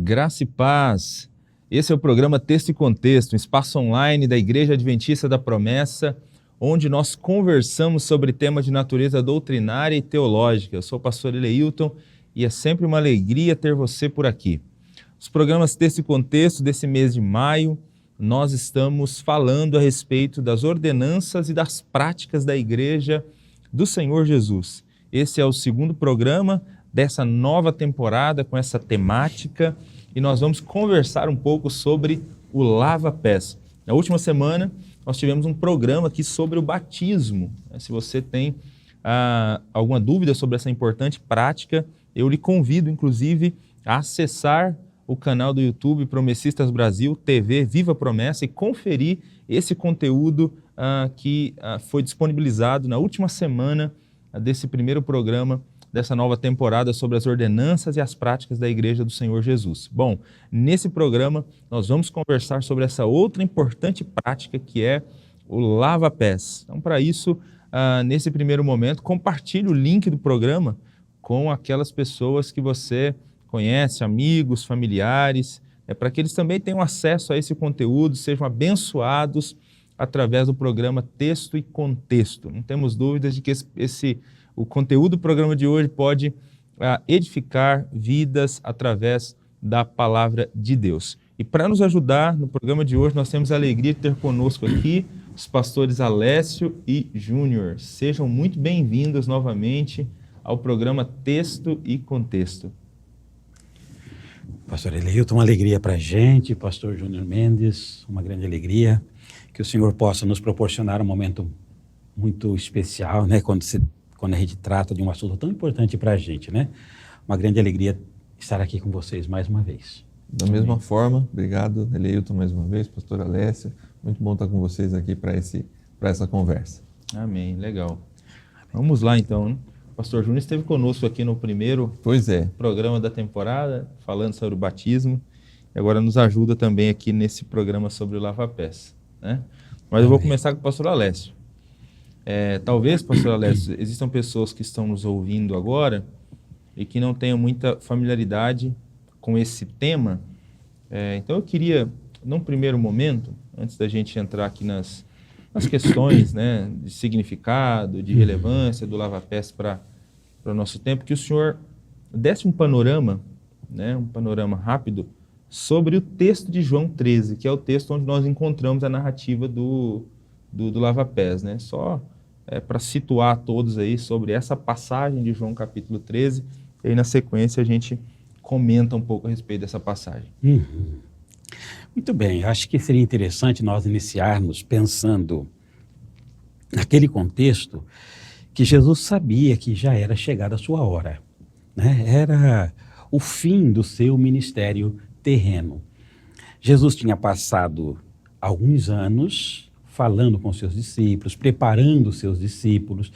Graça e paz. Esse é o programa Texto e Contexto, um espaço online da Igreja Adventista da Promessa, onde nós conversamos sobre temas de natureza doutrinária e teológica. Eu sou o pastor Eleilton e é sempre uma alegria ter você por aqui. Os programas Texto e Contexto desse mês de maio, nós estamos falando a respeito das ordenanças e das práticas da Igreja do Senhor Jesus. Esse é o segundo programa dessa nova temporada com essa temática e nós vamos conversar um pouco sobre o lava-pés. Na última semana nós tivemos um programa aqui sobre o batismo. Se você tem alguma dúvida sobre essa importante prática, eu lhe convido inclusive a acessar o canal do YouTube Promessistas Brasil, TV Viva Promessa, e conferir esse conteúdo que foi disponibilizado na última semana desse primeiro programa dessa nova temporada sobre as ordenanças e as práticas da Igreja do Senhor Jesus. Bom, nesse programa nós vamos conversar sobre essa outra importante prática que é o lava-pés. Então, para isso, nesse primeiro momento, compartilhe o link do programa com aquelas pessoas que você conhece, amigos, familiares, para que eles também tenham acesso a esse conteúdo, sejam abençoados através do programa Texto e Contexto. Não temos dúvidas de que o conteúdo do programa de hoje pode edificar vidas através da palavra de Deus. E para nos ajudar no programa de hoje, nós temos a alegria de ter conosco aqui os pastores Alessio e Júnior. Sejam muito bem-vindos novamente ao programa Texto e Contexto. Pastor Eleilton, uma alegria para a gente, pastor Júnior Mendes, uma grande alegria, que o Senhor possa nos proporcionar um momento muito especial, né, quando a gente trata de um assunto tão importante para a gente, né? Uma grande alegria estar aqui com vocês mais uma vez. Da mesma forma, obrigado, Eleilton, mais uma vez, pastor Alessio, muito bom estar com vocês aqui para essa conversa. Amém, legal. Vamos lá então, né? O pastor Júnior esteve conosco aqui no primeiro programa da temporada, falando sobre o batismo, e agora nos ajuda também aqui nesse programa sobre o lava-pés, né? Mas eu vou começar com o pastor Alessio. Talvez, pastor Alessio, existam pessoas que estão nos ouvindo agora e que não tenham muita familiaridade com esse tema. Então eu queria, num primeiro momento, antes da gente entrar aqui nas questões, né, de significado, de relevância do lava-pés para o nosso tempo, que o senhor desse um panorama, né, um panorama rápido sobre o texto de João 13, que é o texto onde nós encontramos a narrativa do lava-pés, né? Só para situar todos aí sobre essa passagem de João capítulo 13, e aí na sequência a gente comenta um pouco a respeito dessa passagem. Muito bem, acho que seria interessante nós iniciarmos pensando naquele contexto que Jesus sabia que já era chegada a sua hora, né? Era o fim do seu ministério terreno. Jesus tinha passado alguns anos falando com seus discípulos, preparando seus discípulos.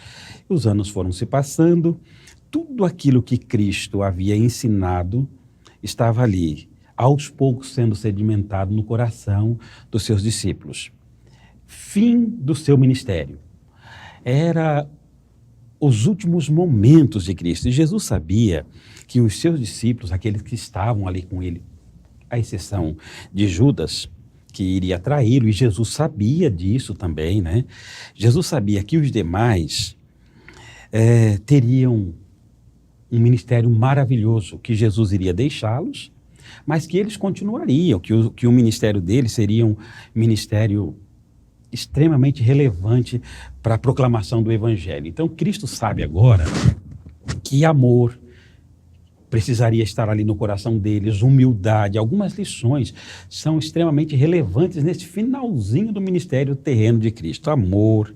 Os anos foram se passando, tudo aquilo que Cristo havia ensinado estava ali, aos poucos sendo sedimentado no coração dos seus discípulos. Fim do seu ministério. Era os últimos momentos de Cristo. E Jesus sabia que os seus discípulos, aqueles que estavam ali com ele, à exceção de Judas, que iria traí-lo, e Jesus sabia disso também, né? Jesus sabia que os demais teriam um ministério maravilhoso, que Jesus iria deixá-los, mas que eles continuariam, que o ministério deles seria um ministério extremamente relevante para a proclamação do Evangelho. Então, Cristo sabe agora que amor precisaria estar ali no coração deles, humildade. Algumas lições são extremamente relevantes nesse finalzinho do ministério terreno de Cristo. Amor,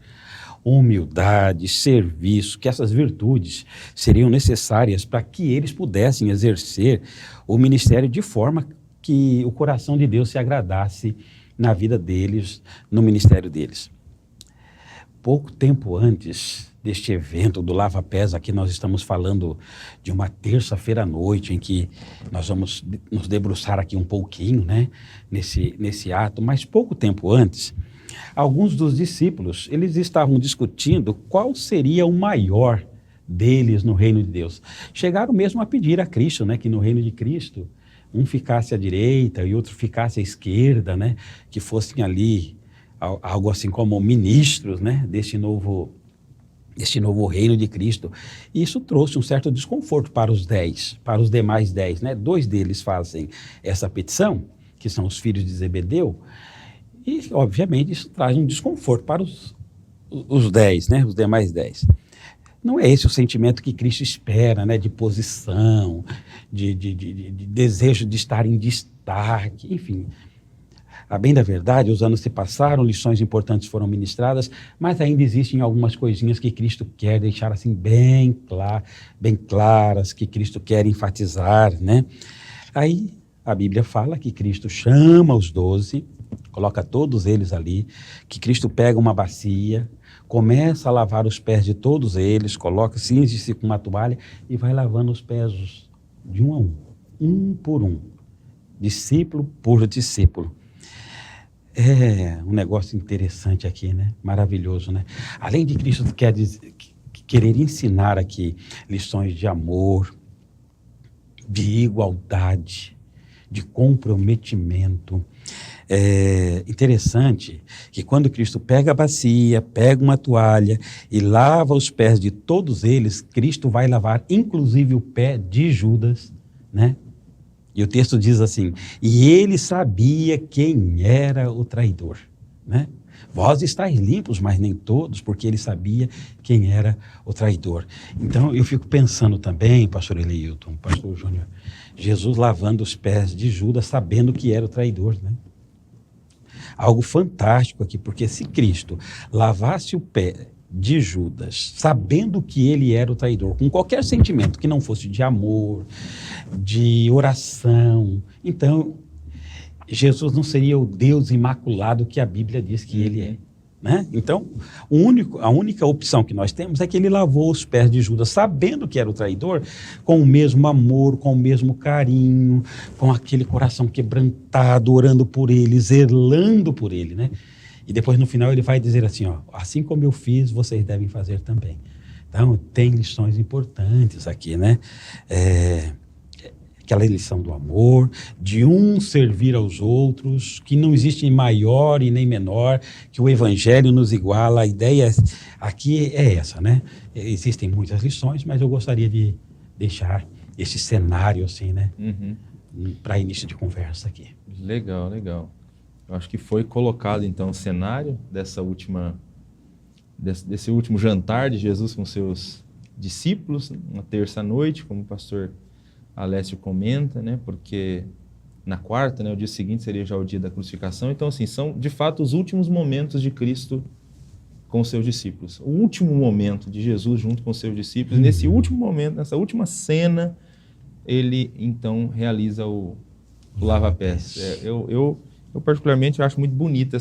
humildade, serviço, que essas virtudes seriam necessárias para que eles pudessem exercer o ministério de forma que o coração de Deus se agradasse na vida deles, no ministério deles. Pouco tempo antes deste evento do lava-pés, aqui nós estamos falando de uma terça-feira à noite, em que nós vamos nos debruçar aqui um pouquinho, né, nesse ato, mas pouco tempo antes, alguns dos discípulos, eles estavam discutindo qual seria o maior deles no reino de Deus. Chegaram mesmo a pedir a Cristo, né, que no reino de Cristo um ficasse à direita e outro ficasse à esquerda, né? Que fossem ali algo assim como ministros, né? Deste novo reino de Cristo. E isso trouxe um certo desconforto para os 10, para os demais 10, né? 2 deles fazem essa petição, que são os filhos de Zebedeu, e obviamente isso traz um desconforto para os 10, né? Os demais 10. Não é esse o sentimento que Cristo espera, né? De posição, de desejo de estar em destaque, enfim. A bem da verdade, os anos se passaram, lições importantes foram ministradas, mas ainda existem algumas coisinhas que Cristo quer deixar assim bem claras, que Cristo quer enfatizar, né? Aí a Bíblia fala que Cristo chama os 12, coloca todos eles ali, que Cristo pega uma bacia, começa a lavar os pés de todos eles, cinge-se com uma toalha e vai lavando os pés de um a um por um, discípulo por discípulo. É um negócio interessante aqui, né? Maravilhoso, né? Além de Cristo querer ensinar aqui lições de amor, de igualdade, de comprometimento. É interessante que quando Cristo pega a bacia, pega uma toalha e lava os pés de todos eles, Cristo vai lavar inclusive o pé de Judas, né? E o texto diz assim, e ele sabia quem era o traidor, né? Vós estáis limpos, mas nem todos, porque ele sabia quem era o traidor. Então, eu fico pensando também, pastor Eleilton, pastor Júnior, Jesus lavando os pés de Judas, sabendo que era o traidor, né? Algo fantástico aqui, porque se Cristo lavasse o pé de Judas, sabendo que ele era o traidor, com qualquer sentimento que não fosse de amor, de oração, então Jesus não seria o Deus imaculado que a Bíblia diz que ele é, né? Então, a única opção que nós temos é que ele lavou os pés de Judas, sabendo que era o traidor, com o mesmo amor, com o mesmo carinho, com aquele coração quebrantado, orando por ele, zelando por ele, né? E depois no final ele vai dizer assim, ó, assim como eu fiz, vocês devem fazer também. Então, tem lições importantes aqui, né? Aquela lição do amor, de um servir aos outros, que não existe maior e nem menor, que o Evangelho nos iguala. A ideia aqui é essa, né? Existem muitas lições, mas eu gostaria de deixar esse cenário assim, né? Para início de conversa aqui. Legal, legal. Eu acho que foi colocado então o cenário desse último jantar de Jesus com seus discípulos, uma terça-noite, como o pastor Alessio comenta, né? Porque na quarta, né, o dia seguinte seria já o dia da crucificação. Então, assim, são de fato os últimos momentos de Cristo com os seus discípulos. O último momento de Jesus junto com os seus discípulos. Nesse último momento, nessa última cena, ele então realiza o lava-pés. Eu particularmente acho muito bonita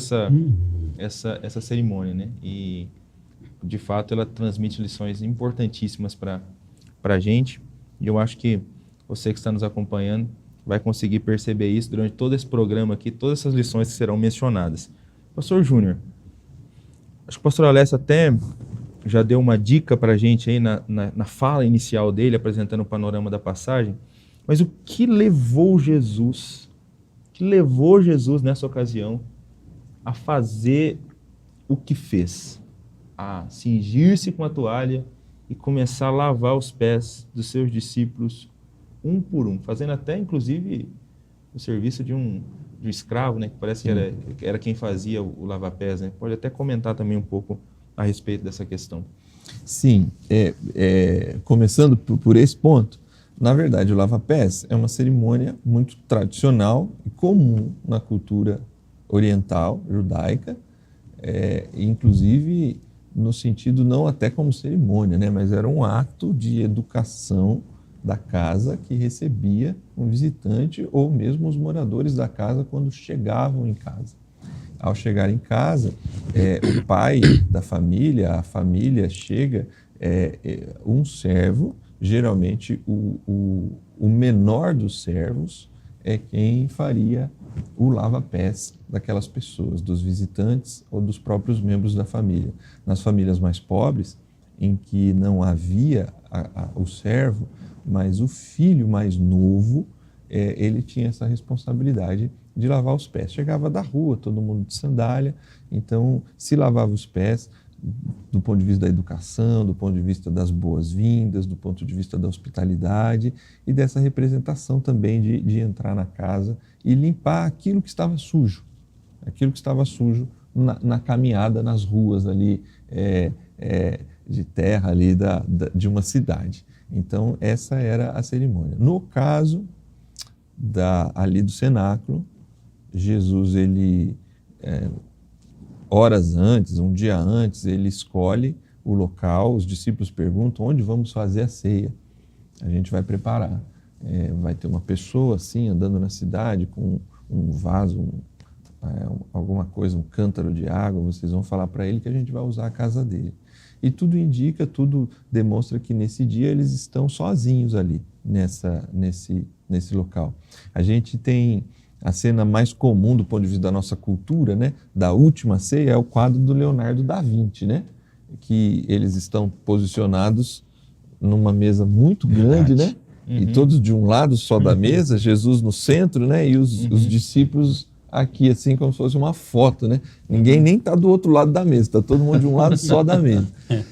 essa cerimônia, né? E de fato ela transmite lições importantíssimas para a gente. E eu acho que você que está nos acompanhando vai conseguir perceber isso durante todo esse programa aqui, todas essas lições que serão mencionadas. Pastor Júnior, acho que o pastor Alessio até já deu uma dica para a gente aí na fala inicial dele, apresentando o panorama da passagem, mas o que levou Jesus nessa ocasião a fazer o que fez? A cingir-se com a toalha e começar a lavar os pés dos seus discípulos um por um, fazendo até, inclusive, o serviço de um escravo, né, que parece que era quem fazia o lava-pés, né? Pode até comentar também um pouco a respeito dessa questão. Sim, começando por esse ponto, na verdade, o lava-pés é uma cerimônia muito tradicional e comum na cultura oriental, judaica, inclusive no sentido não até como cerimônia, né, mas era um ato de educação da casa que recebia um visitante ou mesmo os moradores da casa quando chegavam em casa. Ao chegar em casa, o pai da família, a família chega, um servo, geralmente o menor dos servos é quem faria o lava-pés daquelas pessoas, dos visitantes ou dos próprios membros da família. Nas famílias mais pobres, em que não havia o servo, mas o filho mais novo ele tinha essa responsabilidade de lavar os pés. Chegava da rua, todo mundo de sandália, então se lavava os pés do ponto de vista da educação, do ponto de vista das boas-vindas, do ponto de vista da hospitalidade e dessa representação também de entrar na casa e limpar aquilo que estava sujo, na caminhada nas ruas ali de terra ali de uma cidade. Então essa era a cerimônia. No caso ali do cenáculo, Jesus horas antes, um dia antes, ele escolhe o local, os discípulos perguntam onde vamos fazer a ceia. A gente vai preparar. Vai ter uma pessoa assim, andando na cidade com um vaso, alguma coisa, um cântaro de água, vocês vão falar para ele que a gente vai usar a casa dele. E tudo indica, tudo demonstra que nesse dia eles estão sozinhos ali, nesse local. A gente tem a cena mais comum do ponto de vista da nossa cultura, né, da última ceia, é o quadro do Leonardo da Vinci, né, que eles estão posicionados numa mesa muito grande, né, e todos de um lado só da mesa, Jesus no centro, né, e os discípulos aqui, assim, como se fosse uma foto, né, ninguém nem está do outro lado da mesa, está todo mundo de um lado só da mesa.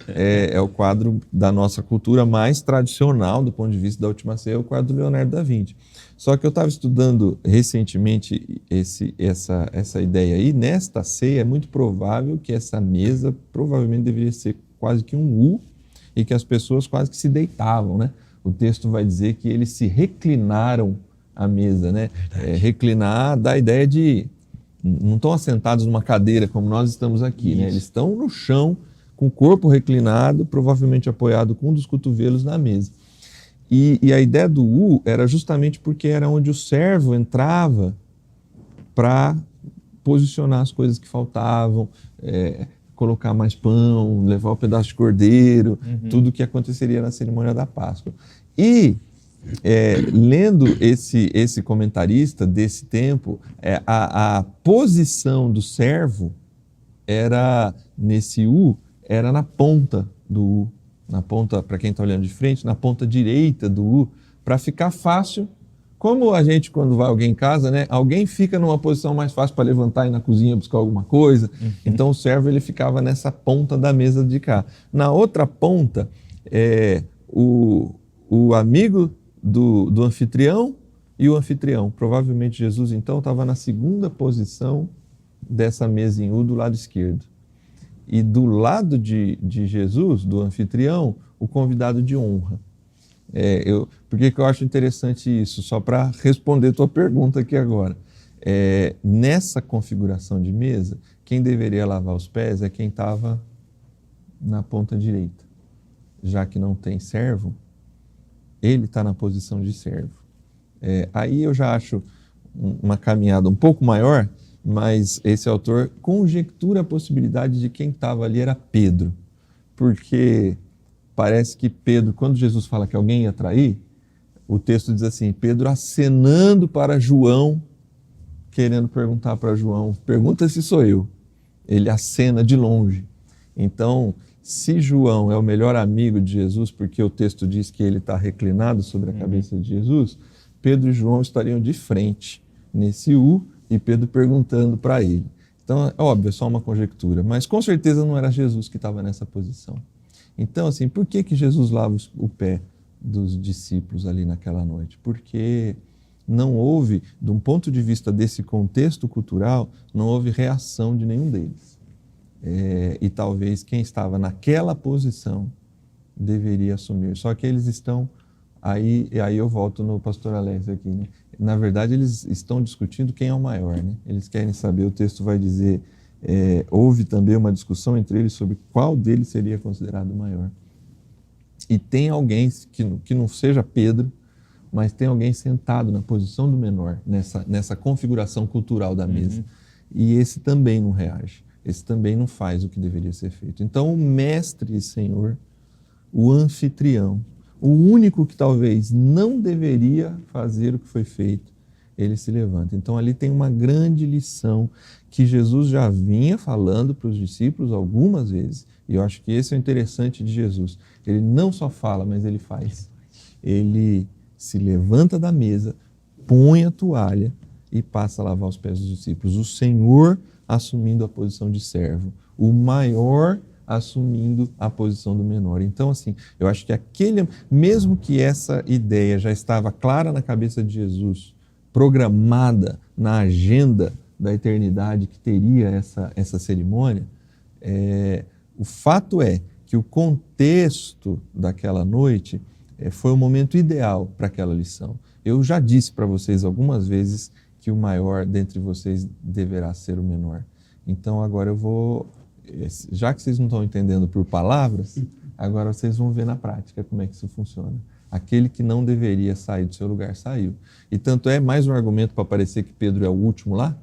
É o quadro da nossa cultura mais tradicional do ponto de vista da última ceia, é o quadro do Leonardo da Vinci. Só que eu estava estudando recentemente essa ideia aí. Nesta ceia é muito provável que essa mesa provavelmente deveria ser quase que um U e que as pessoas quase que se deitavam, né? O texto vai dizer que eles se reclinaram à mesa, né? Reclinar dá a ideia de... não estão assentados numa cadeira como nós estamos aqui, né? Eles estão no chão, com o corpo reclinado, provavelmente apoiado com um dos cotovelos na mesa. E a ideia do U era justamente porque era onde o servo entrava para posicionar as coisas que faltavam, colocar mais pão, levar o pedaço de cordeiro, tudo que aconteceria na cerimônia da Páscoa. E lendo esse comentarista desse tempo, a posição do servo era nesse U, era na ponta do U. Na ponta, para quem está olhando de frente, na ponta direita do U, para ficar fácil. Como a gente, quando vai alguém em casa, né, alguém fica numa posição mais fácil para levantar e ir na cozinha buscar alguma coisa. Então o servo ele ficava nessa ponta da mesa de cá. Na outra ponta, o amigo do anfitrião e o anfitrião. Provavelmente Jesus, então, estava na segunda posição dessa mesa em U, do lado esquerdo. E do lado de Jesus, do anfitrião, o convidado de honra. Por que eu acho interessante isso? Só para responder a tua pergunta aqui agora. Nessa configuração de mesa, quem deveria lavar os pés é quem estava na ponta direita. Já que não tem servo, ele está na posição de servo. Aí eu já acho uma caminhada um pouco maior, mas esse autor conjectura a possibilidade de quem estava ali era Pedro, porque parece que Pedro, quando Jesus fala que alguém ia trair, o texto diz assim, Pedro acenando para João, querendo perguntar para João, pergunta se sou eu. Ele acena de longe. Então, se João é o melhor amigo de Jesus, porque o texto diz que ele está reclinado sobre a cabeça de Jesus, Pedro e João estariam de frente nesse U, e Pedro perguntando para ele. Então, é óbvio, é só uma conjectura, mas com certeza não era Jesus que estava nessa posição. Então, assim, por que Jesus lava o pé dos discípulos ali naquela noite? Porque não houve, de um ponto de vista desse contexto cultural, não houve reação de nenhum deles. E talvez quem estava naquela posição deveria assumir. Só que eles estão... Aí eu volto no pastor Alex aqui, né? Na verdade, eles estão discutindo quem é o maior, né? Eles querem saber, o texto vai dizer, houve também uma discussão entre eles sobre qual deles seria considerado o maior. E tem alguém, que não seja Pedro, mas tem alguém sentado na posição do menor, nessa configuração cultural da mesa. E esse também não reage, esse também não faz o que deveria ser feito. Então, o mestre e Senhor, o anfitrião, o único que talvez não deveria fazer o que foi feito, ele se levanta. Então ali tem uma grande lição que Jesus já vinha falando para os discípulos algumas vezes, e eu acho que esse é o interessante de Jesus. Ele não só fala, mas ele faz. Ele se levanta da mesa, põe a toalha e passa a lavar os pés dos discípulos. O Senhor assumindo a posição de servo, o maior assumindo a posição do menor. Então, assim, eu acho que mesmo que essa ideia já estava clara na cabeça de Jesus, programada na agenda da eternidade que teria essa cerimônia, o fato é que o contexto daquela noite foi o momento ideal para aquela lição. Eu já disse para vocês algumas vezes que o maior dentre vocês deverá ser o menor. Então agora eu vou, já que vocês não estão entendendo por palavras, agora vocês vão ver na prática como é que isso funciona. Aquele que não deveria sair do seu lugar saiu. E tanto é mais um argumento para parecer que Pedro é o último lá,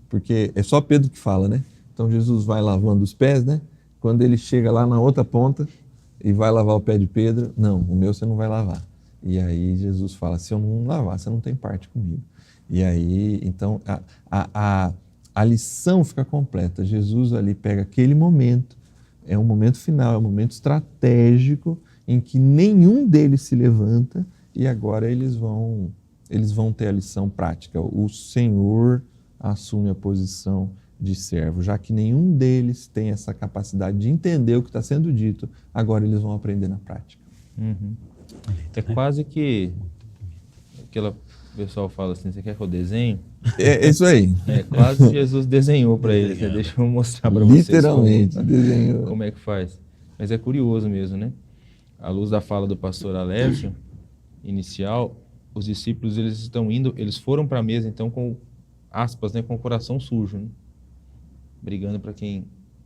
porque é só Pedro que fala, né? Então Jesus vai lavando os pés, né? Quando ele chega lá na outra ponta e vai lavar o pé de Pedro, não, o meu você não vai lavar. E aí Jesus fala, se eu não lavar, você não tem parte comigo. E aí, então, a lição fica completa. Jesus ali pega aquele momento, é um momento final, é um momento estratégico em que nenhum deles se levanta e agora eles vão ter a lição prática. O Senhor assume a posição de servo, já que nenhum deles tem essa capacidade de entender o que está sendo dito, agora eles vão aprender na prática. Uhum. É quase que aquela pessoal fala assim, você quer que eu desenhe? É isso aí. É quase que Jesus desenhou para eles, né? Deixa eu mostrar para vocês Literalmente desenhou. Como é que faz. Mas é curioso mesmo, né? À luz da fala do pastor Alessio, inicial, os discípulos eles foram para a mesa então com aspas, né, com o coração sujo, né? Brigando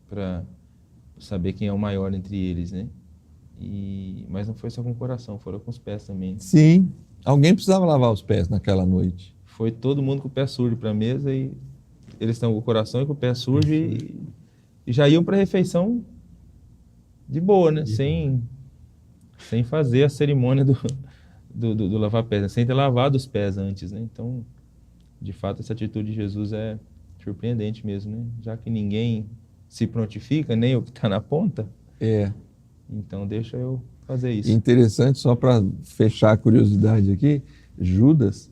para saber quem é o maior entre eles, né? Mas não foi só com o coração, foram com os pés também. Sim, alguém precisava lavar os pés naquela noite. Foi todo mundo com o pé sujo para a mesa e eles estão com o coração e com o pé sujo e já iam para a refeição de boa, né? Sem fazer a cerimônia do lavar pés, né? Sem ter lavado os pés antes, né? Então, de fato, essa atitude de Jesus é surpreendente mesmo, né? Já que ninguém se prontifica, nem o que está na ponta. Então, deixa eu fazer isso. Interessante, só para fechar a curiosidade aqui, Judas,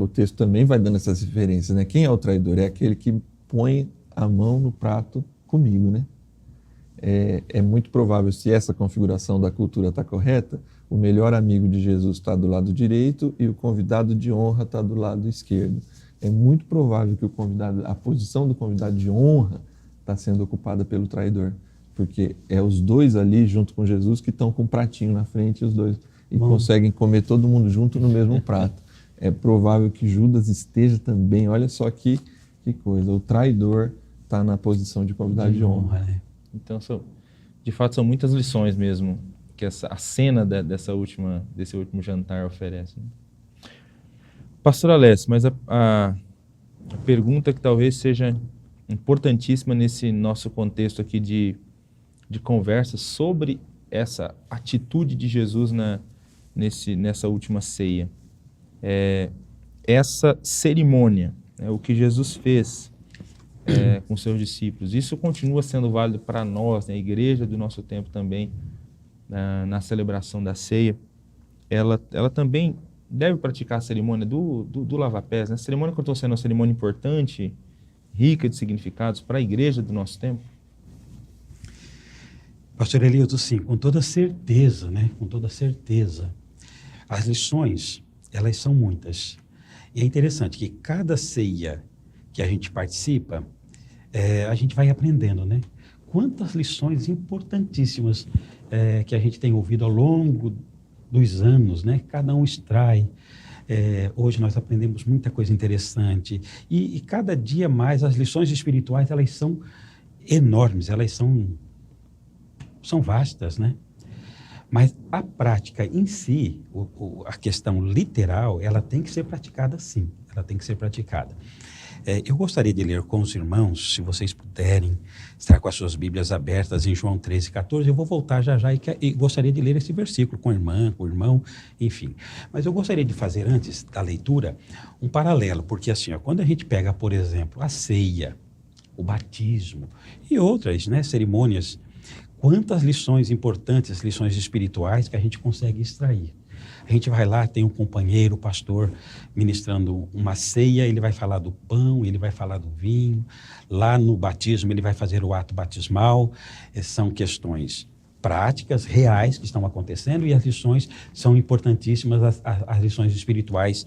o texto também vai dando essas referências, né? Quem é o traidor? É aquele que põe a mão no prato comigo, né? É muito provável, se essa configuração da cultura está correta, o melhor amigo de Jesus está do lado direito e o convidado de honra está do lado esquerdo. É muito provável que a posição do convidado de honra está sendo ocupada pelo traidor, porque é os dois ali junto com Jesus que estão com um pratinho na frente os dois e conseguem comer todo mundo junto no mesmo prato. É provável que Judas esteja também, olha só que coisa, o traidor está na posição de convidado de honra. Né? Então, de fato, são muitas lições mesmo que a cena desse último jantar oferece. Né? Pastor Alessio, mas a pergunta que talvez seja importantíssima nesse nosso contexto aqui de conversa sobre essa atitude de Jesus nessa última ceia. Essa cerimônia, o que Jesus fez com seus discípulos, isso continua sendo válido para nós, né, a igreja do nosso tempo também, na celebração da ceia. Ela também deve praticar a cerimônia do lava-pés, né? A cerimônia continua sendo uma cerimônia importante, rica de significados para a igreja do nosso tempo? Pastor Eliuto, sim, com toda certeza, né? Com toda certeza. As lições, elas são muitas. E é interessante que cada ceia que a gente participa, a gente vai aprendendo, né? Quantas lições importantíssimas que a gente tem ouvido ao longo dos anos, né? Cada um extrai. Hoje nós aprendemos muita coisa interessante. E cada dia mais as lições espirituais, elas são enormes, elas são vastas, né? Mas a prática em si, a questão literal, ela tem que ser praticada sim, ela tem que ser praticada. Eu gostaria de ler com os irmãos, se vocês puderem, estar com as suas Bíblias abertas em João 13:14, eu vou voltar já e gostaria de ler esse versículo com a irmã, com o irmão, enfim. Mas eu gostaria de fazer, antes da leitura, um paralelo, porque assim, quando a gente pega, por exemplo, a ceia, o batismo e outras, né, cerimônias, quantas lições importantes, lições espirituais que a gente consegue extrair. A gente vai lá, tem um companheiro, o pastor, ministrando uma ceia, ele vai falar do pão, ele vai falar do vinho. Lá no batismo, ele vai fazer o ato batismal. São questões práticas, reais, que estão acontecendo, e as lições são importantíssimas, as lições espirituais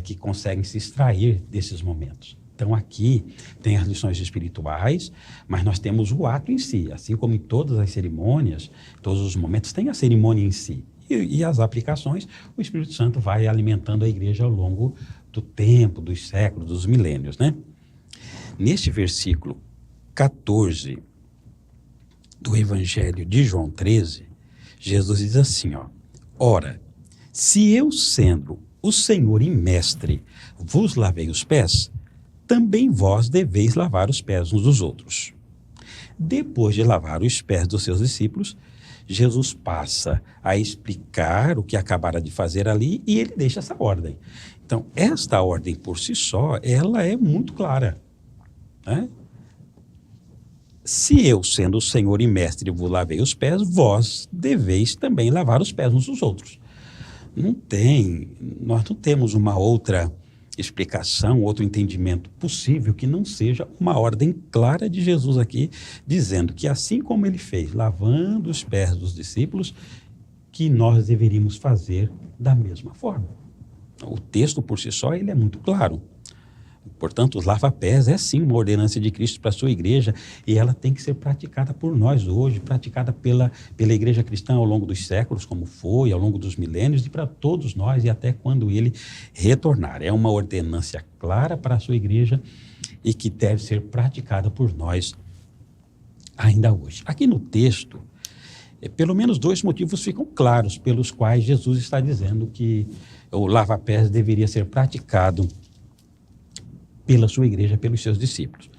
que conseguem se extrair desses momentos. Então, aqui tem as lições espirituais, mas nós temos o ato em si. Assim como em todas as cerimônias, todos os momentos, tem a cerimônia em si. E as aplicações, o Espírito Santo vai alimentando a igreja ao longo do tempo, dos séculos, dos milênios, né? Neste versículo 14 do Evangelho de João 13, Jesus diz assim, ó: ora, se eu, sendo o Senhor e Mestre, vos lavei os pés, também vós deveis lavar os pés uns dos outros. Depois de lavar os pés dos seus discípulos, Jesus passa a explicar o que acabara de fazer ali e ele deixa essa ordem. Então, esta ordem por si só, ela é muito clara, né? Se eu, sendo o Senhor e Mestre, vos lavei os pés, vós deveis também lavar os pés uns dos outros. Nós não temos uma outra explicação, outro entendimento possível que não seja uma ordem clara de Jesus aqui, dizendo que assim como ele fez, lavando os pés dos discípulos, que nós deveríamos fazer da mesma forma. O texto por si só, ele é muito claro. Portanto, os lava-pés é sim uma ordenança de Cristo para a sua igreja e ela tem que ser praticada por nós hoje, praticada pela igreja cristã ao longo dos séculos, como foi, ao longo dos milênios e para todos nós e até quando ele retornar. É uma ordenança clara para a sua igreja e que deve ser praticada por nós ainda hoje. Aqui no texto, pelo menos 2 motivos ficam claros pelos quais Jesus está dizendo que o lava-pés deveria ser praticado pela sua igreja, pelos seus discípulos.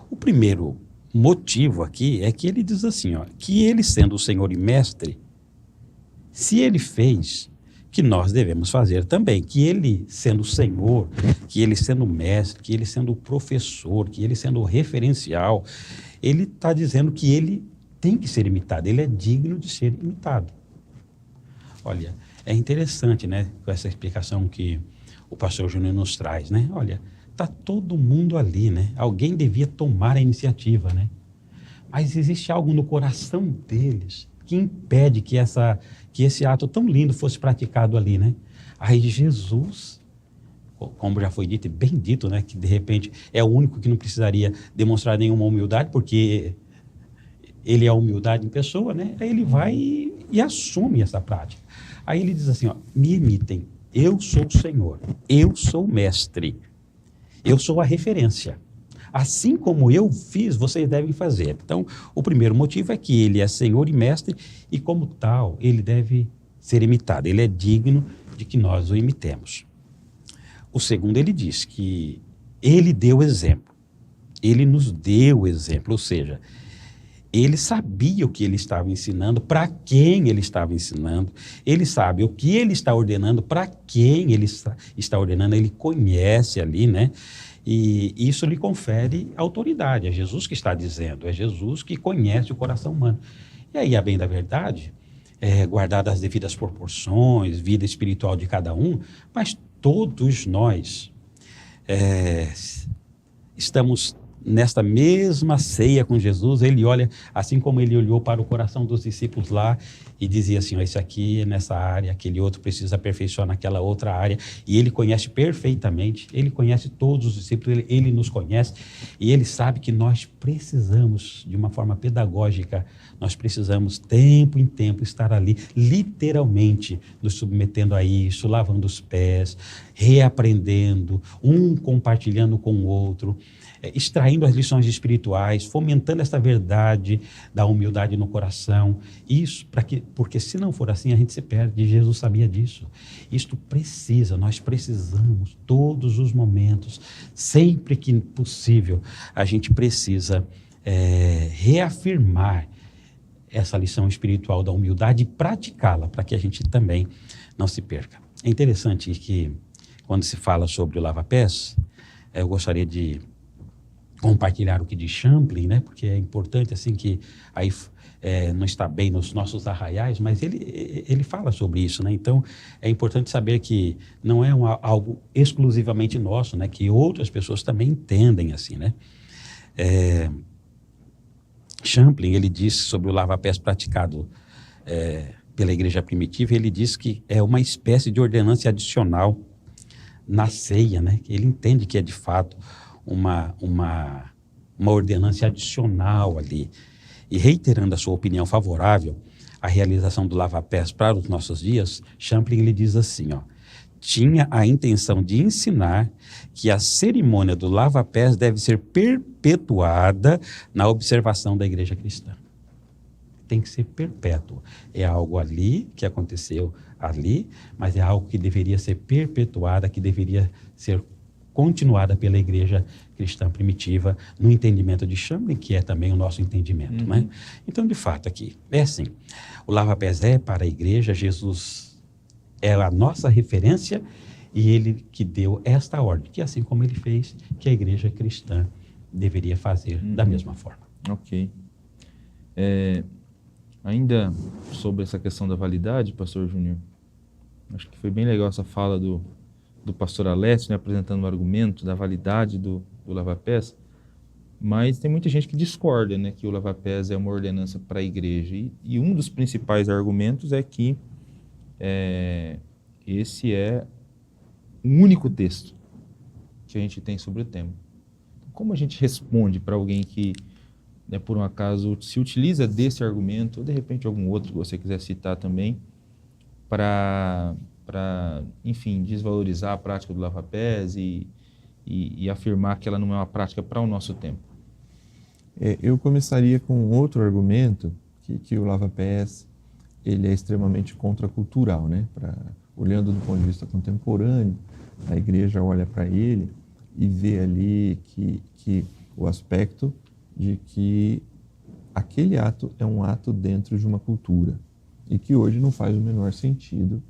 O primeiro motivo aqui é que ele diz assim, ó, que ele sendo o Senhor e Mestre, se ele fez, que nós devemos fazer também, que ele sendo o Senhor, que ele sendo o Mestre, que ele sendo o professor, que ele sendo o referencial, ele está dizendo que ele tem que ser imitado, ele é digno de ser imitado. Olha, é interessante, né, com essa explicação que o pastor Júnior nos traz, né? Olha, está todo mundo ali, né? Alguém devia tomar a iniciativa, né? Mas existe algo no coração deles que impede que esse ato tão lindo fosse praticado ali, né? Aí Jesus, como já foi dito e bem dito, né? Que de repente é o único que não precisaria demonstrar nenhuma humildade, porque ele é a humildade em pessoa, né? Aí ele vai e assume essa prática. Aí ele diz assim, ó, me imitem, eu sou o Senhor, eu sou o Mestre. Eu sou a referência. Assim como eu fiz, vocês devem fazer. Então, o primeiro motivo é que ele é Senhor e Mestre e, como tal, ele deve ser imitado. Ele é digno de que nós o imitemos. O segundo, ele diz que ele deu exemplo. Ele nos deu exemplo, ou seja, ele sabia o que ele estava ensinando, para quem ele estava ensinando, ele sabe o que ele está ordenando, para quem ele está ordenando, ele conhece ali, né? E isso lhe confere autoridade, é Jesus que está dizendo, é Jesus que conhece o coração humano. E aí, a bem da verdade, guardadas as devidas proporções, vida espiritual de cada um, mas todos nós estamos nesta mesma ceia com Jesus. Ele olha, assim como ele olhou para o coração dos discípulos lá e dizia assim, ó, esse aqui é nessa área, aquele outro precisa aperfeiçoar naquela outra área, e ele conhece perfeitamente, ele conhece todos os discípulos, ele nos conhece, e ele sabe que nós precisamos, de uma forma pedagógica, nós precisamos, tempo em tempo, estar ali, literalmente, nos submetendo a isso, lavando os pés, reaprendendo, um compartilhando com o outro, extraindo as lições espirituais, fomentando essa verdade da humildade no coração. Isso, porque se não for assim, a gente se perde. E Jesus sabia disso. Nós precisamos, todos os momentos, sempre que possível, a gente precisa reafirmar essa lição espiritual da humildade e praticá-la, para que a gente também não se perca. É interessante que, quando se fala sobre o lava-pés, eu gostaria de compartilhar o que diz Champlin, né? Porque é importante assim que aí não está bem nos nossos arraiais, mas ele fala sobre isso, né? Então, é importante saber que não é algo exclusivamente nosso, né? Que outras pessoas também entendem assim, né? Champlin, ele disse sobre o lava-pés praticado pela igreja primitiva, ele diz que é uma espécie de ordenança adicional na ceia, né? Ele entende que é de fato uma ordenança adicional ali. E reiterando a sua opinião favorável à realização do lava-pés para os nossos dias, Champlin ele diz assim, ó, tinha a intenção de ensinar que a cerimônia do lava-pés deve ser perpetuada na observação da igreja cristã. Tem que ser perpétua. É algo ali, que aconteceu ali, mas é algo que deveria ser perpetuada, que deveria ser continuada pela igreja cristã primitiva, no entendimento de Champlin, que é também o nosso entendimento. Né? Então, de fato, aqui, é assim, o lava-pés é para a igreja, Jesus é a nossa referência e ele que deu esta ordem, que assim como ele fez, que a igreja cristã deveria fazer da mesma forma. Ok. Ainda sobre essa questão da validade, pastor Júnior, acho que foi bem legal essa fala do pastor Alessio, né, apresentando o argumento da validade do lava-pés, mas tem muita gente que discorda, né, que o lava-pés é uma ordenança para a igreja, e um dos principais argumentos é que esse é o único texto que a gente tem sobre o tema. Como a gente responde para alguém que, né, por um acaso, se utiliza desse argumento, ou de repente algum outro que você quiser citar também, para, enfim, desvalorizar a prática do lava-pés e afirmar que ela não é uma prática para o nosso tempo? Eu começaria com outro argumento, que o lava-pés ele é extremamente contracultural, né? Olhando do ponto de vista contemporâneo, a igreja olha para ele e vê ali que o aspecto de que aquele ato é um ato dentro de uma cultura e que hoje não faz o menor sentido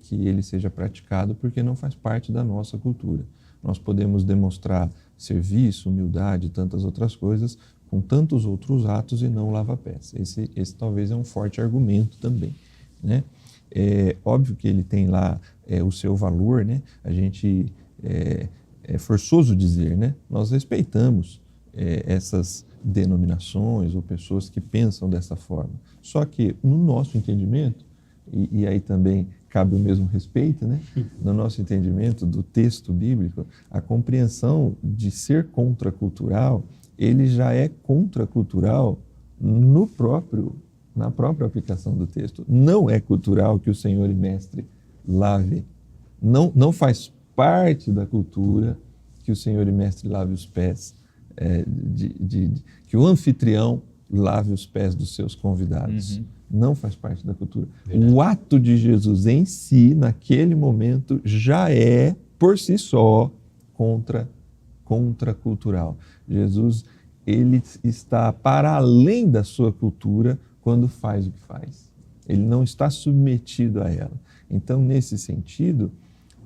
que ele seja praticado porque não faz parte da nossa cultura. Nós podemos demonstrar serviço, humildade e tantas outras coisas com tantos outros atos e não lava-pés. Esse talvez é um forte argumento também, né? É óbvio que ele tem lá o seu valor, né? A gente é forçoso dizer, né? Nós respeitamos essas denominações ou pessoas que pensam dessa forma. Só que no nosso entendimento, e aí também cabe o mesmo respeito, né? No nosso entendimento do texto bíblico, a compreensão de ser contracultural, ele já é contracultural na própria aplicação do texto. Não é cultural que o Senhor e Mestre lave. Não faz parte da cultura que o Senhor e Mestre lave os pés, que o anfitrião lave os pés dos seus convidados. Não faz parte da cultura. Verdade. O ato de Jesus em si, naquele momento, já é, por si só, contracultural. Jesus, ele está para além da sua cultura quando faz o que faz. Ele não está submetido a ela. Então, nesse sentido,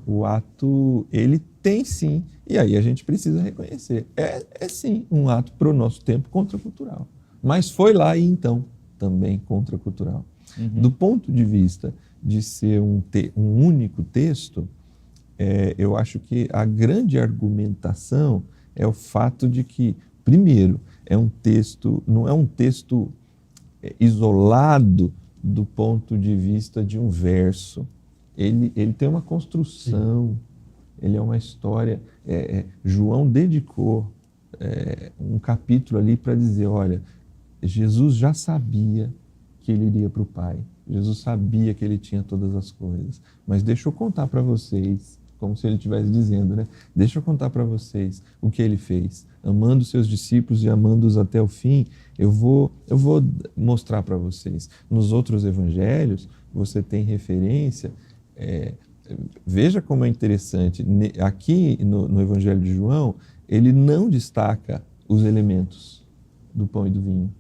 o ato, ele tem sim, e aí a gente precisa reconhecer, é sim um ato para o nosso tempo contracultural. Mas foi lá e então também contracultural. Do ponto de vista de ser um único texto, eu acho que a grande argumentação é o fato de que, primeiro, não é um texto isolado do ponto de vista de um verso. Ele tem uma construção, ele é uma história. João dedicou um capítulo ali para dizer, olha, Jesus já sabia que ele iria para o Pai. Jesus sabia que ele tinha todas as coisas. Mas deixa eu contar para vocês, como se ele estivesse dizendo, né? Deixa eu contar para vocês o que ele fez. Amando seus discípulos e amando-os até o fim, eu vou mostrar para vocês. Nos outros evangelhos, você tem referência. Veja como é interessante. Aqui no Evangelho de João, ele não destaca os elementos do pão e do vinho.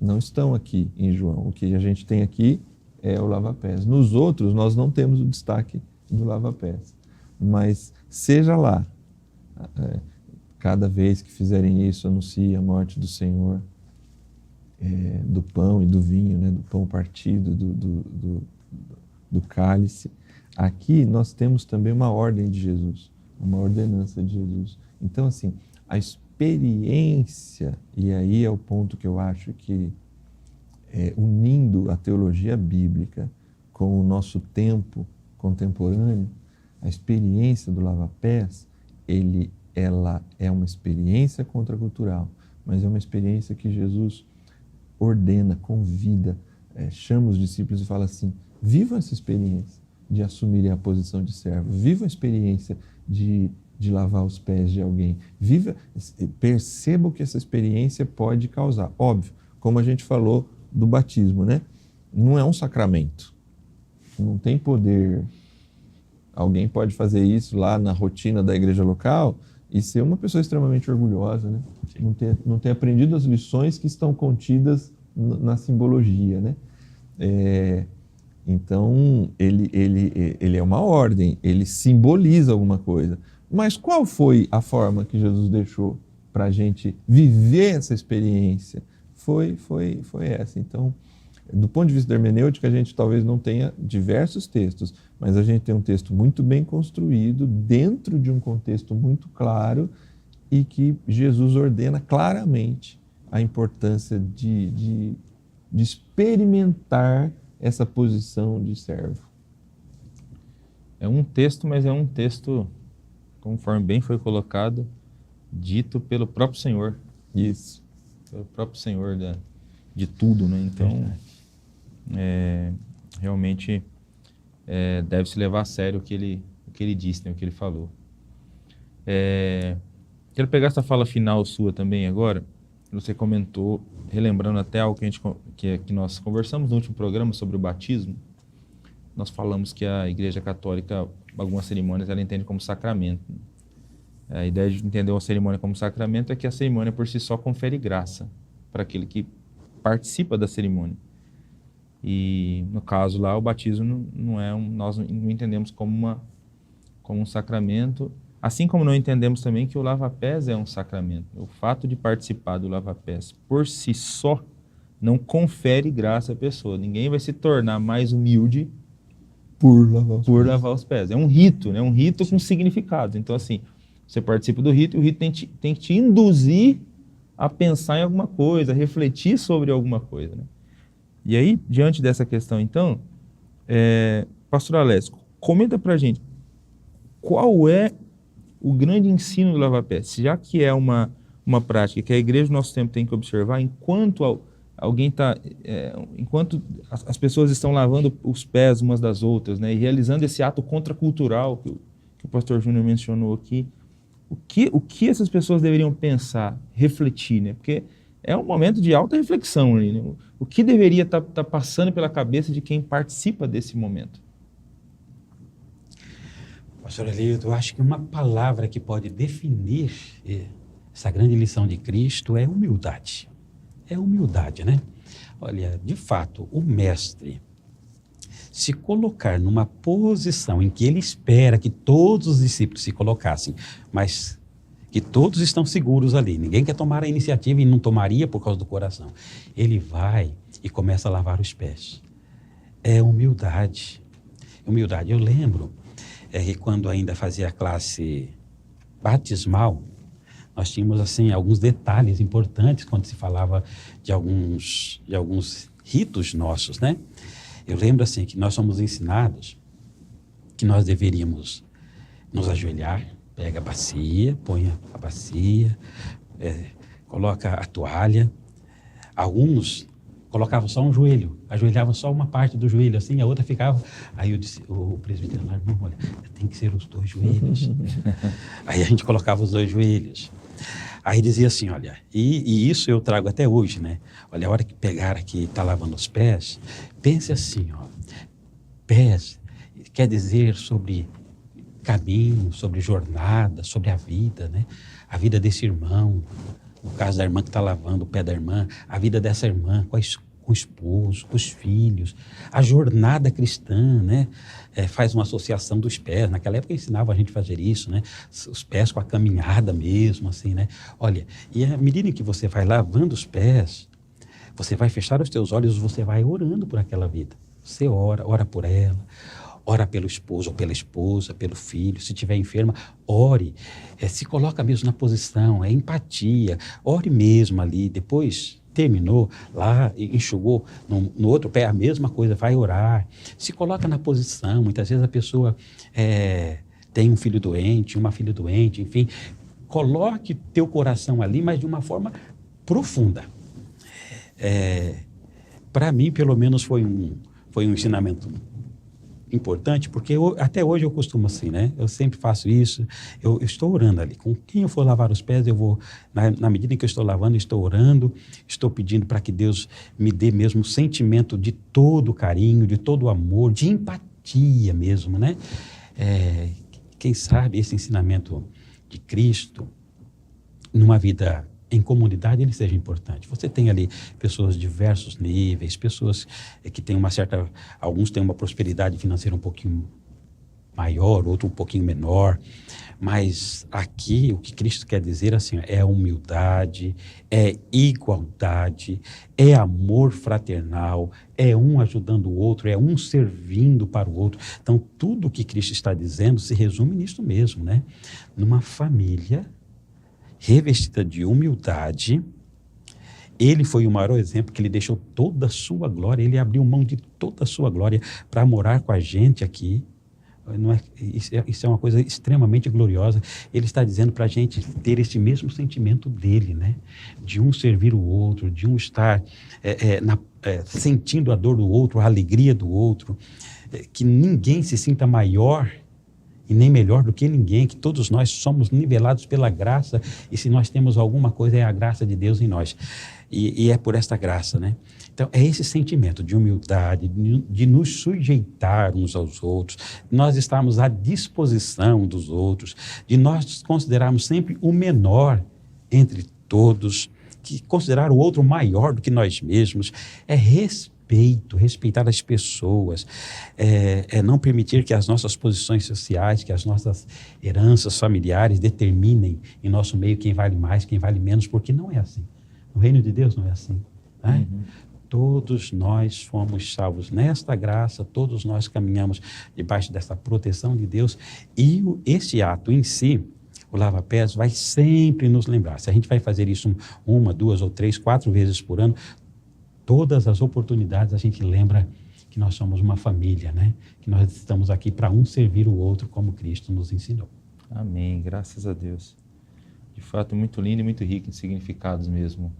Não estão aqui em João. O que a gente tem aqui é o lava-pés. Nos outros, nós não temos o destaque do lava-pés. Mas seja lá, cada vez que fizerem isso, anuncie a morte do Senhor. do pão e do vinho, né? Do pão partido, do cálice. Aqui nós temos também uma ordem de Jesus, uma ordenança de Jesus. Então, assim, a experiência, e aí é o ponto que eu acho que, unindo a teologia bíblica com o nosso tempo contemporâneo, a experiência do lava-pés, ela é uma experiência contracultural, mas é uma experiência que Jesus ordena, convida, chama os discípulos e fala assim: vivam essa experiência de assumirem a posição de servo, vivam a experiência de lavar os pés de alguém, perceba o que essa experiência pode causar. Óbvio, como a gente falou do batismo, né? Não é um sacramento, não tem poder. Alguém pode fazer isso lá na rotina da igreja local e ser uma pessoa extremamente orgulhosa, né? Não ter aprendido as lições que estão contidas na simbologia, né? Então, ele é uma ordem, ele simboliza alguma coisa. Mas qual foi a forma que Jesus deixou para a gente viver essa experiência? Foi essa. Então, do ponto de vista da hermenêutica, a gente talvez não tenha diversos textos, mas a gente tem um texto muito bem construído, dentro de um contexto muito claro, e que Jesus ordena claramente a importância de experimentar essa posição de servo. É um texto, mas é um texto, conforme bem foi colocado, dito pelo próprio Senhor. Isso. Pelo próprio Senhor de tudo, né? Então, realmente deve-se levar a sério o que ele disse, né? O que ele falou. Quero pegar essa fala final sua também agora. Você comentou, relembrando até algo que nós conversamos no último programa sobre o batismo. Nós falamos que a Igreja Católica, algumas cerimônias, ela entende como sacramento. A ideia de entender uma cerimônia como sacramento é que a cerimônia por si só confere graça para aquele que participa da cerimônia. E no caso lá, o batismo nós não entendemos como um sacramento, assim como não entendemos também que o lava-pés é um sacramento. O fato de participar do lava-pés por si só não confere graça à pessoa. Ninguém vai se tornar mais humilde por lavar os pés. É um rito, né? Um rito com significado. Então, assim, você participa do rito e o rito tem que te induzir a pensar em alguma coisa, a refletir sobre alguma coisa, né? E aí, diante dessa questão, então, Pastor Alessio, comenta pra gente qual é o grande ensino do lava-pés, já que é uma prática que a igreja do nosso tempo tem que observar enquanto enquanto as pessoas estão lavando os pés umas das outras, né, e realizando esse ato contracultural que o pastor Júnior mencionou aqui, o que essas pessoas deveriam pensar, refletir, né? Porque é um momento de alta reflexão ali, né? O que deveria estar passando pela cabeça de quem participa desse momento? Pastor Elias, eu acho que uma palavra que pode definir essa grande lição de Cristo é humildade. É humildade, né? Olha, de fato, o mestre se colocar numa posição em que ele espera que todos os discípulos se colocassem, mas que todos estão seguros ali, ninguém quer tomar a iniciativa e não tomaria por causa do coração. Ele vai e começa a lavar os pés. É humildade. Humildade. Eu lembro que quando ainda fazia a classe batismal, nós tínhamos assim alguns detalhes importantes quando se falava de alguns ritos nossos, né? Eu lembro assim que nós somos ensinados que nós deveríamos nos ajoelhar, pega a bacia, põe a bacia, coloca a toalha. Alguns colocavam só um joelho, ajoelhavam só uma parte do joelho, assim, a outra ficava. Aí eu disse, o presbítero lá, irmão, olha, tem que ser os 2 joelhos. Aí a gente colocava os 2 joelhos. Aí dizia assim, olha, e isso eu trago até hoje, né? Olha, a hora que pegar aqui, tá lavando os pés, pense assim, ó, pés quer dizer sobre caminho, sobre jornada, sobre a vida, né? A vida desse irmão, no caso da irmã que está lavando o pé da irmã, a vida dessa irmã com o esposo, com os filhos, a jornada cristã, né? Faz uma associação dos pés. Naquela época ensinava a gente a fazer isso, né? Os pés com a caminhada mesmo, assim, né? Olha, e à medida em que você vai lavando os pés, Você vai fechar os teus olhos, você vai orando por aquela vida. Você ora por ela, ora pelo esposo ou pela esposa, pelo filho. Se estiver enferma, ore. Se coloca mesmo na posição, é empatia. Ore mesmo ali. Depois, terminou lá, enxugou no outro pé, a mesma coisa, vai orar. Se coloca na posição. Muitas vezes a pessoa tem um filho doente, uma filha doente, enfim. Coloque teu coração ali, mas de uma forma profunda. Para mim, pelo menos, foi um ensinamento importante, porque até hoje eu costumo assim, né? Eu sempre faço isso, eu estou orando ali. Com quem eu for lavar os pés, eu vou, na medida em que eu estou lavando, estou orando, estou pedindo para que Deus me dê mesmo o sentimento de todo carinho, de todo amor, de empatia mesmo, né? Quem sabe esse ensinamento de Cristo, numa vida em comunidade, ele seja importante. Você tem ali pessoas de diversos níveis, pessoas que têm alguns têm uma prosperidade financeira um pouquinho maior, outro um pouquinho menor, mas aqui o que Cristo quer dizer assim, é humildade, é igualdade, é amor fraternal, é um ajudando o outro, é um servindo para o outro. Então, tudo o que Cristo está dizendo se resume nisso mesmo, né? Numa família revestida de humildade. Ele foi o maior exemplo, que ele deixou toda a sua glória, ele abriu mão de toda a sua glória para morar com a gente aqui. Isso é uma coisa extremamente gloriosa. Ele está dizendo para a gente ter esse mesmo sentimento dele, né? De um servir o outro, de um estar sentindo a dor do outro, a alegria do outro, que ninguém se sinta maior e nem melhor do que ninguém, que todos nós somos nivelados pela graça, e se nós temos alguma coisa, é a graça de Deus em nós. E é por esta graça, né? Então, é esse sentimento de humildade, de nos sujeitar uns aos outros, nós estarmos à disposição dos outros, de nós considerarmos sempre o menor entre todos, que considerar o outro maior do que nós mesmos, é respeitar as pessoas, não permitir que as nossas posições sociais, que as nossas heranças familiares determinem em nosso meio quem vale mais, quem vale menos, porque não é assim. No reino de Deus não é assim. Né? Uhum. Todos nós fomos salvos nesta graça, todos nós caminhamos debaixo dessa proteção de Deus, e esse ato em si, o lava-pés, vai sempre nos lembrar. Se a gente vai fazer isso 1, 2 ou 3, 4 vezes por ano, todas as oportunidades a gente lembra que nós somos uma família, né? Que nós estamos aqui para um servir o outro como Cristo nos ensinou. Amém, graças a Deus. De fato, muito lindo e muito rico em significados mesmo,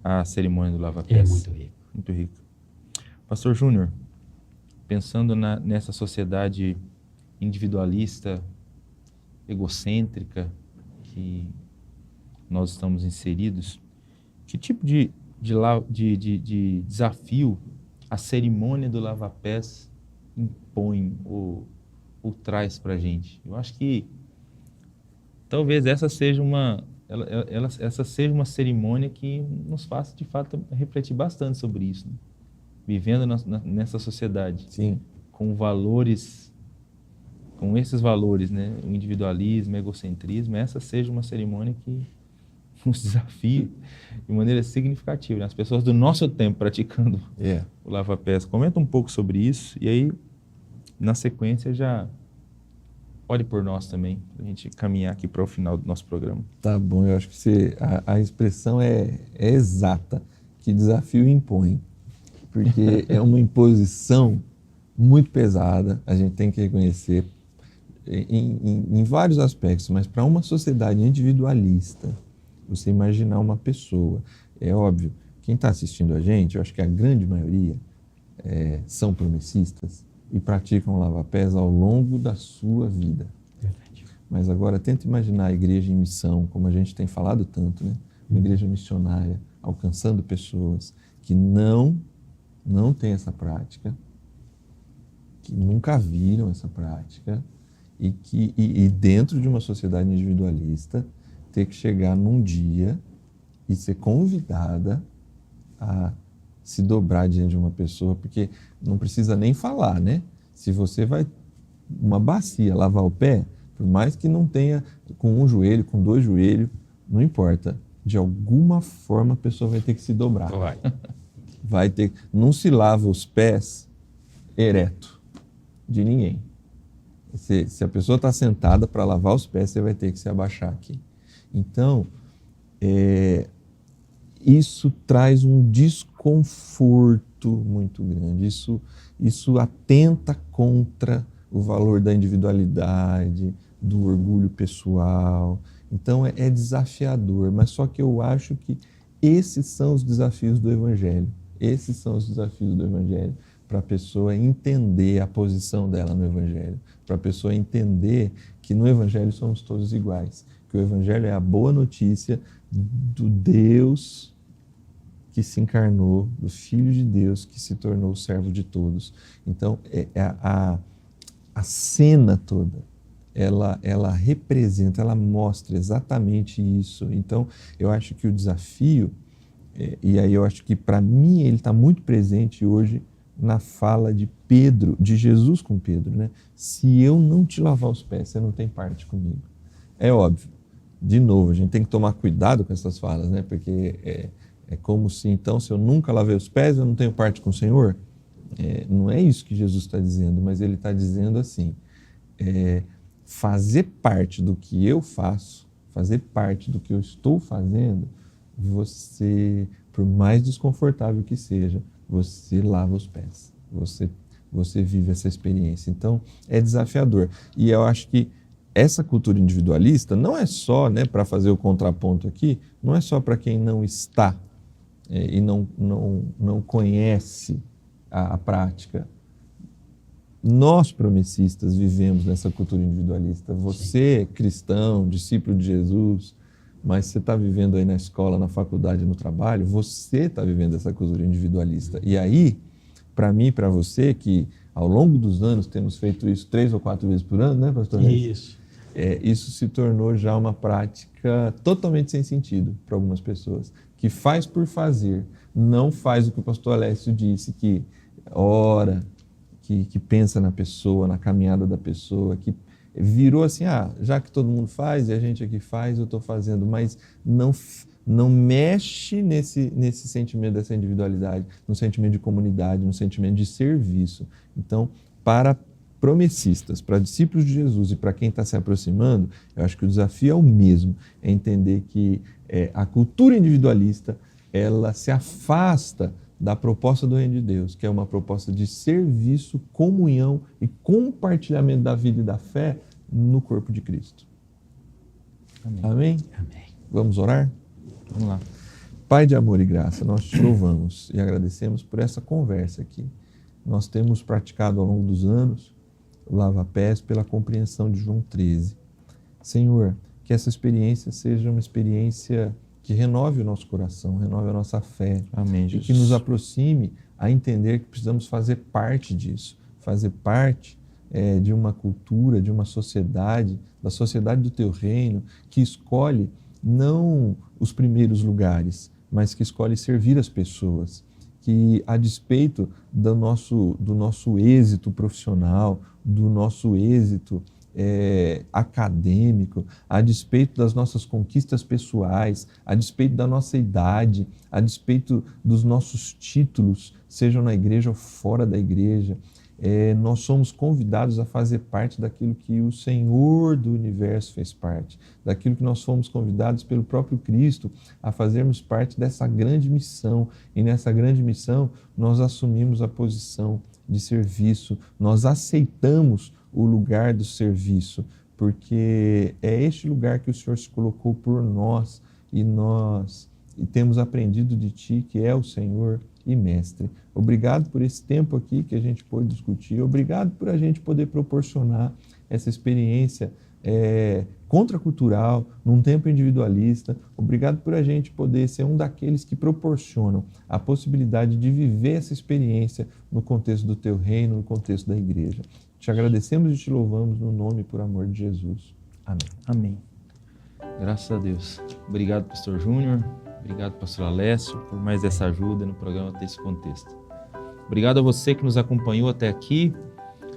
a cerimônia do lava-pés. É muito rico. Muito rico. Pastor Júnior, pensando nessa sociedade individualista, egocêntrica que nós estamos inseridos, que tipo de desafio a cerimônia do lava-pés impõe ou traz para a gente? Eu acho que talvez essa seja essa seja uma cerimônia que nos faça, de fato, refletir bastante sobre isso, né? Vivendo nessa sociedade. Sim. Com esses valores, né? O individualismo, o egocentrismo, essa seja uma cerimônia que nos desafie de maneira significativa, né? As pessoas do nosso tempo praticando o lava-pés. Comenta um pouco sobre isso e aí, na sequência, já ore por nós também, para a gente caminhar aqui para o final do nosso programa. Tá bom, eu acho que a expressão é exata, que desafio impõe, porque é uma imposição muito pesada, a gente tem que reconhecer em vários aspectos, mas para uma sociedade individualista, você imaginar uma pessoa, é óbvio, quem está assistindo a gente, eu acho que a grande maioria são promessistas e praticam lava-pés ao longo da sua vida. Verdade. Mas agora tenta imaginar a igreja em missão, como a gente tem falado tanto, né? Uma igreja missionária, alcançando pessoas que não têm essa prática, que nunca viram essa prática e dentro de uma sociedade individualista ter que chegar num dia e ser convidada a se dobrar diante de uma pessoa, porque não precisa nem falar, né? Se você vai uma bacia lavar o pé, por mais que não tenha com um joelho, com 2 joelhos, não importa. De alguma forma a pessoa vai ter que se dobrar. Vai. Não se lava os pés ereto de ninguém. Se a pessoa está sentada para lavar os pés, você vai ter que se abaixar aqui. Então, isso traz um desconforto muito grande. Isso atenta contra o valor da individualidade, do orgulho pessoal. Então, é desafiador. Mas só que eu acho que esses são os desafios do Evangelho. Esses são os desafios do Evangelho, para a pessoa entender a posição dela no Evangelho, para a pessoa entender que no Evangelho somos todos iguais, que o Evangelho é a boa notícia do Deus que se encarnou, do Filho de Deus que se tornou servo de todos. Então, a cena toda, ela representa, ela mostra exatamente isso. Então, eu acho que o desafio, e aí eu acho que para mim ele está muito presente hoje na fala de Pedro, de Jesus com Pedro, né? Se eu não te lavar os pés, você não tem parte comigo. É óbvio, de novo, a gente tem que tomar cuidado com essas falas, né? Porque é como se, então, se eu nunca lavei os pés, eu não tenho parte com o Senhor. Não é isso que Jesus está dizendo, mas ele está dizendo assim, fazer parte do que eu faço, fazer parte do que eu estou fazendo, você, por mais desconfortável que seja, você lava os pés, você vive essa experiência. Então, é desafiador. E eu acho que essa cultura individualista não é só, né, para fazer o contraponto aqui, não é só para quem não está e não conhece a prática. Nós, promessistas, vivemos nessa cultura individualista. Você, cristão, discípulo de Jesus, mas você está vivendo aí na escola, na faculdade, no trabalho, você está vivendo essa cultura individualista. E aí, para mim e para você, que ao longo dos anos temos feito isso 3 ou 4 vezes por ano, né, pastor? Isso. Isso se tornou já uma prática totalmente sem sentido para algumas pessoas, que faz por fazer, não faz o que o pastor Alessio disse, que ora, que pensa na pessoa, na caminhada da pessoa, que virou assim, já que todo mundo faz e a gente aqui faz, eu estou fazendo, mas não mexe nesse sentimento dessa individualidade, no sentimento de comunidade, no sentimento de serviço. Então, para promessistas, para discípulos de Jesus e para quem está se aproximando, eu acho que o desafio é o mesmo, é entender que a cultura individualista, ela se afasta da proposta do Reino de Deus, que é uma proposta de serviço, comunhão e compartilhamento da vida e da fé no corpo de Cristo. Amém. Amém? Amém. Vamos orar? Vamos lá. Pai de amor e graça, nós te louvamos e agradecemos por essa conversa aqui. Nós temos praticado ao longo dos anos o lava-pés pela compreensão de João 13. Senhor, que essa experiência seja uma experiência que renove o nosso coração, renove a nossa fé. Amém, e Jesus. que nos aproxime a entender que precisamos fazer parte disso, fazer parte de uma cultura, de uma sociedade, da sociedade do Teu Reino, que escolhe não os primeiros lugares, mas que escolhe servir as pessoas, que a despeito do nosso êxito profissional, do nosso êxito acadêmico, a despeito das nossas conquistas pessoais, a despeito da nossa idade, a despeito dos nossos títulos, sejam na igreja ou fora da igreja, nós somos convidados a fazer parte daquilo que o Senhor do universo fez parte, daquilo que nós fomos convidados pelo próprio Cristo a fazermos parte dessa grande missão. E nessa grande missão nós assumimos a posição de serviço, nós aceitamos o lugar do serviço, porque é este lugar que o Senhor se colocou por nós e nós temos aprendido de Ti, que é o Senhor e Mestre. Obrigado por esse tempo aqui que a gente pôde discutir, obrigado por a gente poder proporcionar essa experiência contracultural, num tempo individualista. Obrigado por a gente poder ser um daqueles que proporcionam a possibilidade de viver essa experiência no contexto do Teu Reino, no contexto da igreja. Te agradecemos e te louvamos no nome e por amor de Jesus. Amém. Amém. Graças a Deus. Obrigado, pastor Júnior. Obrigado, pastor Alessio, por mais essa ajuda no programa Texto e Contexto. Obrigado a você que nos acompanhou até aqui,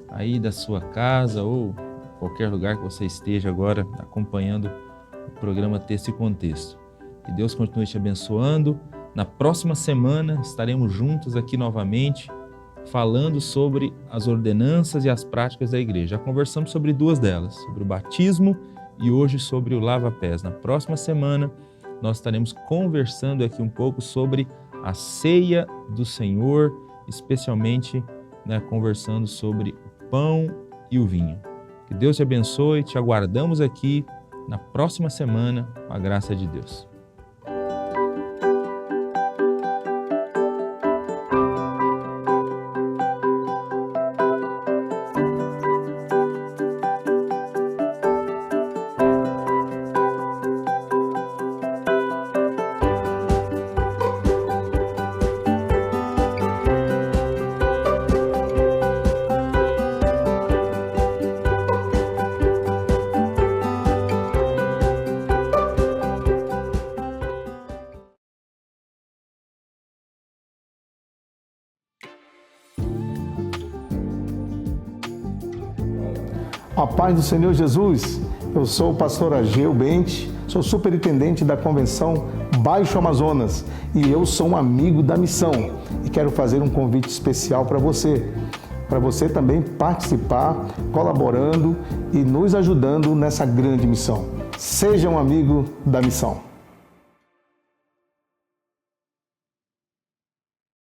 aí da sua casa ou qualquer lugar que você esteja agora acompanhando o programa Texto e Contexto. Que Deus continue te abençoando, Na próxima semana estaremos juntos aqui novamente, falando sobre as ordenanças e as práticas da igreja. Já conversamos sobre 2 delas, sobre o batismo e hoje sobre o lava-pés. Na próxima semana nós estaremos conversando aqui um pouco sobre a ceia do Senhor, especialmente, conversando sobre o pão e o vinho. Que Deus te abençoe, te aguardamos aqui na próxima semana, com a graça de Deus. A paz do Senhor Jesus, eu sou o pastor Ageu Bente, sou superintendente da Convenção Baixo Amazonas e eu sou um amigo da missão e quero fazer um convite especial para você também participar, colaborando e nos ajudando nessa grande missão. Seja um amigo da missão.